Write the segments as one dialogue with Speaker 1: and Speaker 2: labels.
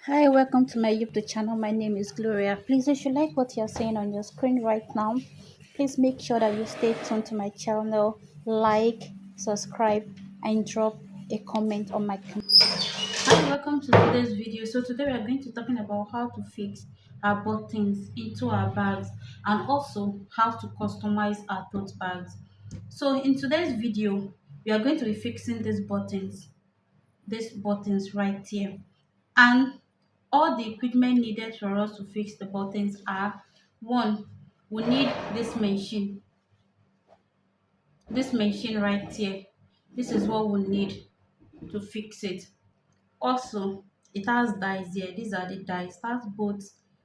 Speaker 1: Hi, welcome to my YouTube channel. My name is Gloria. Please, if you like what you're seeing on your screen right now, please make sure that you stay tuned to my channel, like, subscribe, and drop a comment on my comment. Hi, welcome to today's video. So today we are going to be talking about how to fix our buttons into our bags and also how to customize our tote bags. So in today's video, we are going to be fixing these buttons right here, and all the equipment needed for us to fix the buttons are: one, we need this machine right here. This is what we need to fix it. Also, it has dies here. These are the dies. That's both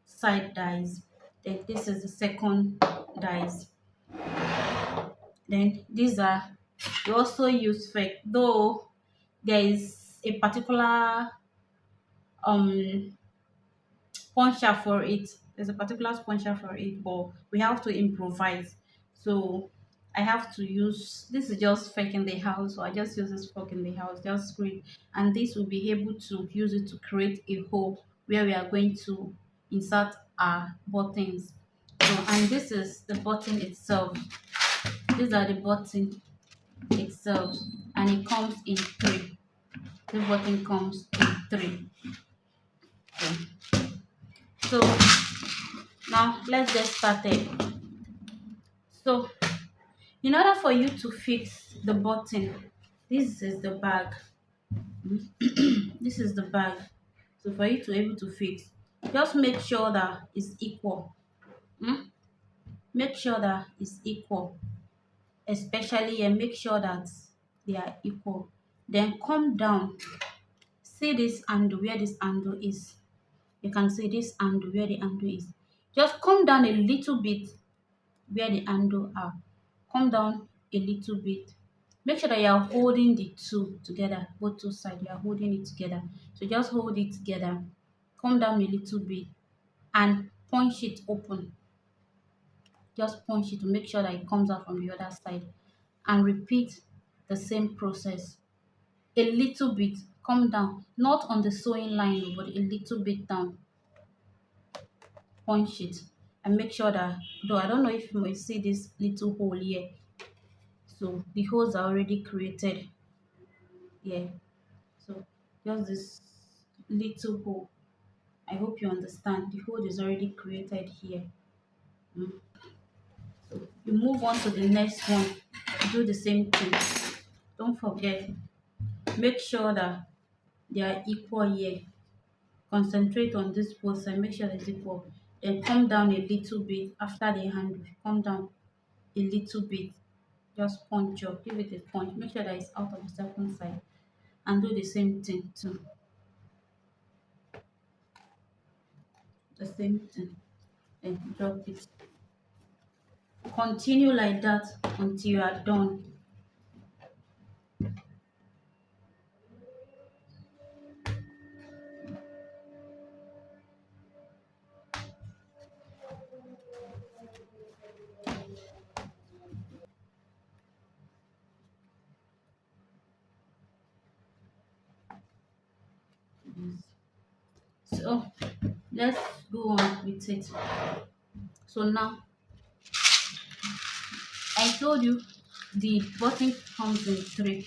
Speaker 1: side dies. Then this is the second dies. Then these are, we also use fake, though there is a particular um puncher for it. There's a particular puncher for it, but we have to improvise. So I have to use, this is just fake in the house, so I just use this fork in the house, just screw it, and this will be able to use it to create a hole where we are going to insert our buttons. So, and this is the button itself. These are the button itself, and it comes in three. The button comes in three. So now let's get started. So in order for you to fix the button, this is the bag. This is the bag. So for you to able to fix, just make sure that it's equal. Mm? Make sure that it's equal, especially, and make sure that they are equal. Then come down. See this handle, where this handle is. You can see this handle, where the handle is. Just come down a little bit where the handle are. Come down a little bit. Make sure that you are holding the two together, both two sides. You are holding it together. So just hold it together. Come down a little bit and punch it open. Just punch it to make sure that it comes out from the other side. And repeat the same process. A little bit. Come down. Not on the sewing line, but a little bit down. Punch it. And make sure that, though I don't know if you may see this little hole here. So the holes are already created here. So just this little hole. I hope you understand. The hole is already created here. Mm. So you move on to the next one. Do the same thing. Don't forget. Make sure that they are equal here. Concentrate on this both side. Make sure it's equal. Then come down a little bit after the handle. Come down a little bit. Just punch up. Give it a punch. Make sure that it's out of the second side. And do the same thing too. The same thing. Then drop it. Continue like that until you are done. So let's go on with it. So now I told you the button comes in three.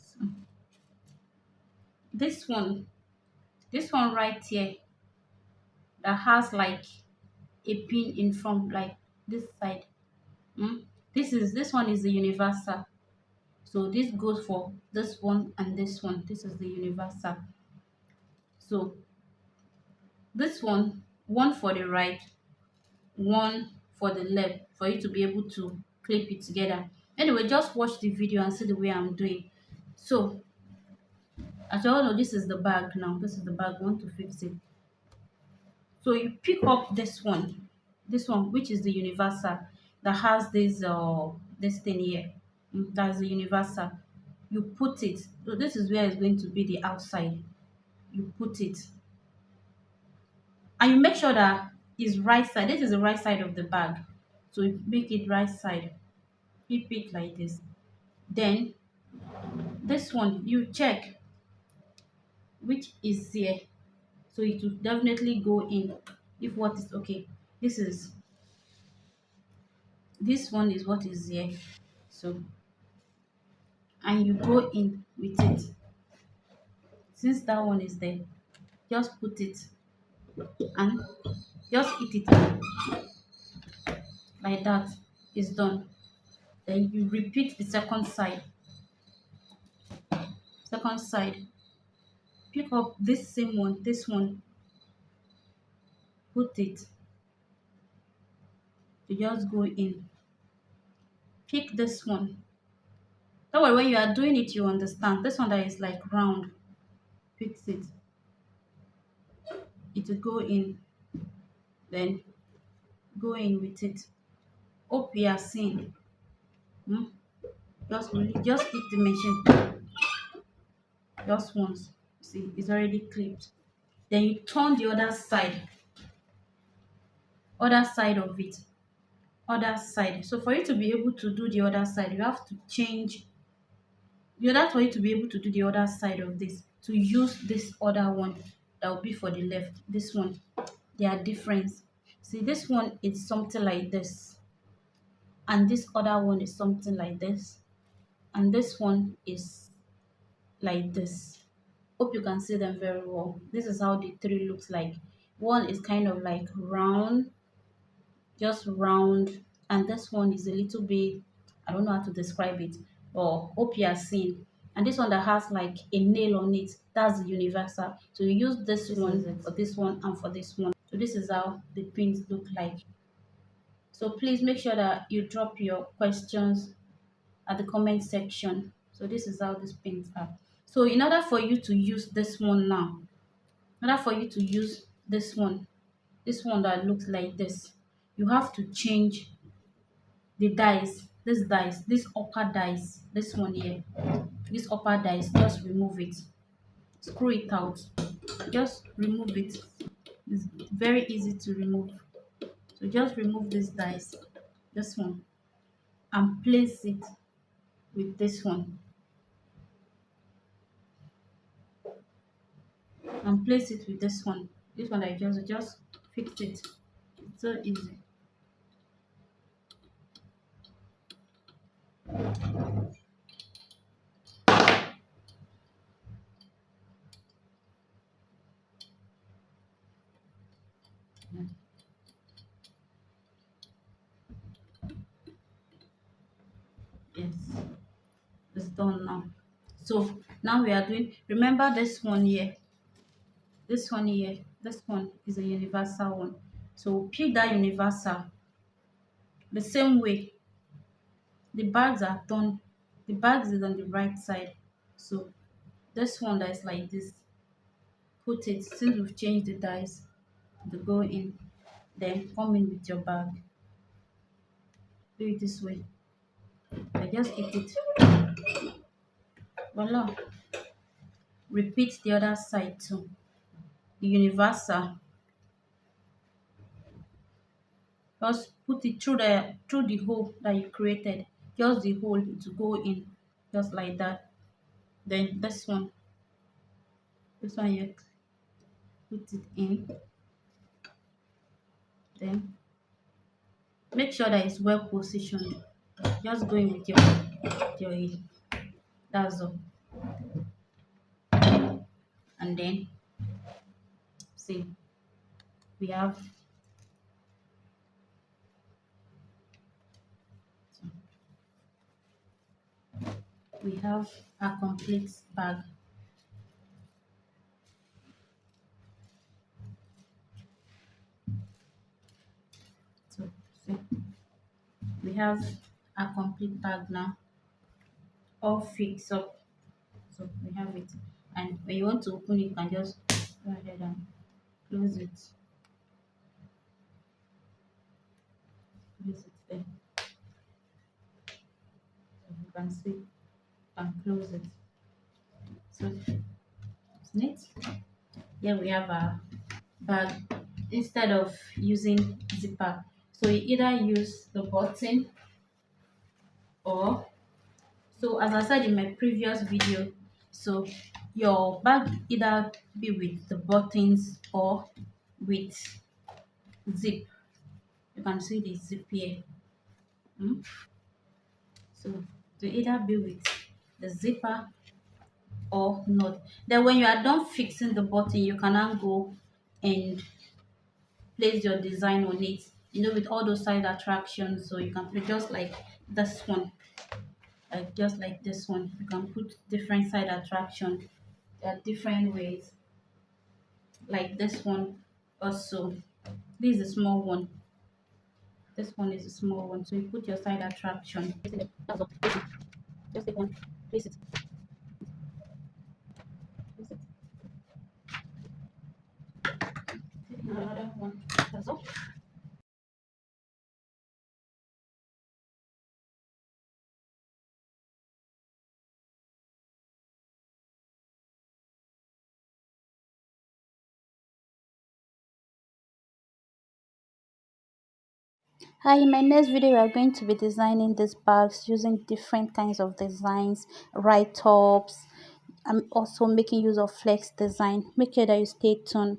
Speaker 1: So this one, this one right here that has like a pin in front, like this side. Mm? This one is the universal. So this goes for this one and this one. This is the universal. So this one for the right, one for the left, for you to be able to clip it together. Anyway, just watch the video and see the way I'm doing. So as you all know, this is the bag now. This is the bag. We want to fix it. So you pick up this one, which is the universal that has this thing here. That's the universal. You put it. So this is where it's going to be the outside. You put it, and you make sure that it's right side. This is the right side of the bag. So you make it right side. Keep it like this. Then this one you check which is here. So it will definitely go in if what is okay. This is this one is what is here. So and you go in with it. Since that one is there, just put it and just hit it like that. It's done. Then you repeat the second side. Second side. Pick up this same one, this one, put it to just go in. Pick this one. That way when you are doing it, you understand. This one that is like round, fix it. It will go in. Then go in with it. Hope you are seeing. Hmm? Just hit the machine just once. See, it's already clipped. Then you turn the other side of it, other side. So for you to be able to do the other side, you have to change. The other for you to be able to do the other side of this, to use this other one that will be for the left. This one, they are different. See, this one is something like this, and this other one is something like this, and this one is like this. Hope you can see them very well. This is how the three looks like. One is kind of like round, just round, and this one is a little bit, I don't know how to describe it, or hope you are seeing. And this one that has like a nail on it, that's the universal. So you use this one for this one and for this one. So this is how the pins look like. So please make sure that you drop your questions at the comment section. So this is how these pins are. So in order for you to use this one now, in order for you to use this one that looks like this, you have to change the dice, this upper dice, this one here, this upper dice, just remove it, screw it out, just remove it. It's very easy to remove. So just remove this dice, this one, and place it with this one, and place it with this one I just fix it. It's so easy. Yes, it's done now. So now we are doing, remember this one here, this one is a universal one. So pick that universal the same way. The bags are done, the bags is on the right side. So this one that is like this, put it, since we've changed the dice, to go in, then come in with your bag. Do it this way. I just hit it. Voila. Repeat the other side too. The universal, just put it through the hole that you created. Just the hole to go in, just like that. Then this one you put it in. Then make sure that it's well positioned. Just go in with your heel. That's all. And then see, we have we have a complete bag. So see, we have our complete bag now, all fixed up. So we have it. And when you want to open it, you can just go ahead and close it. Close it there. So you can see and close it. So it's neat. Here we have our bag instead of using zipper. So you either use the button or, so as I said in my previous video, so your bag either be with the buttons or with zip. You can see the zip here. So to either be with the zipper or not. Then when you are done fixing the button, you can now go and place your design on it. You know, with all those side attractions, so you can put just like this one, like just like this one. You can put different side attraction. There are different ways, like this one also. This is a small one. This one is a small one. So you put your side attraction. That's all. Just take one. Place it. Place it. Take another one. That's all. Hi, in my next video we are going to be designing these bags using different kinds of designs, write-ups. I'm also making use of flex design. Make sure that you stay tuned.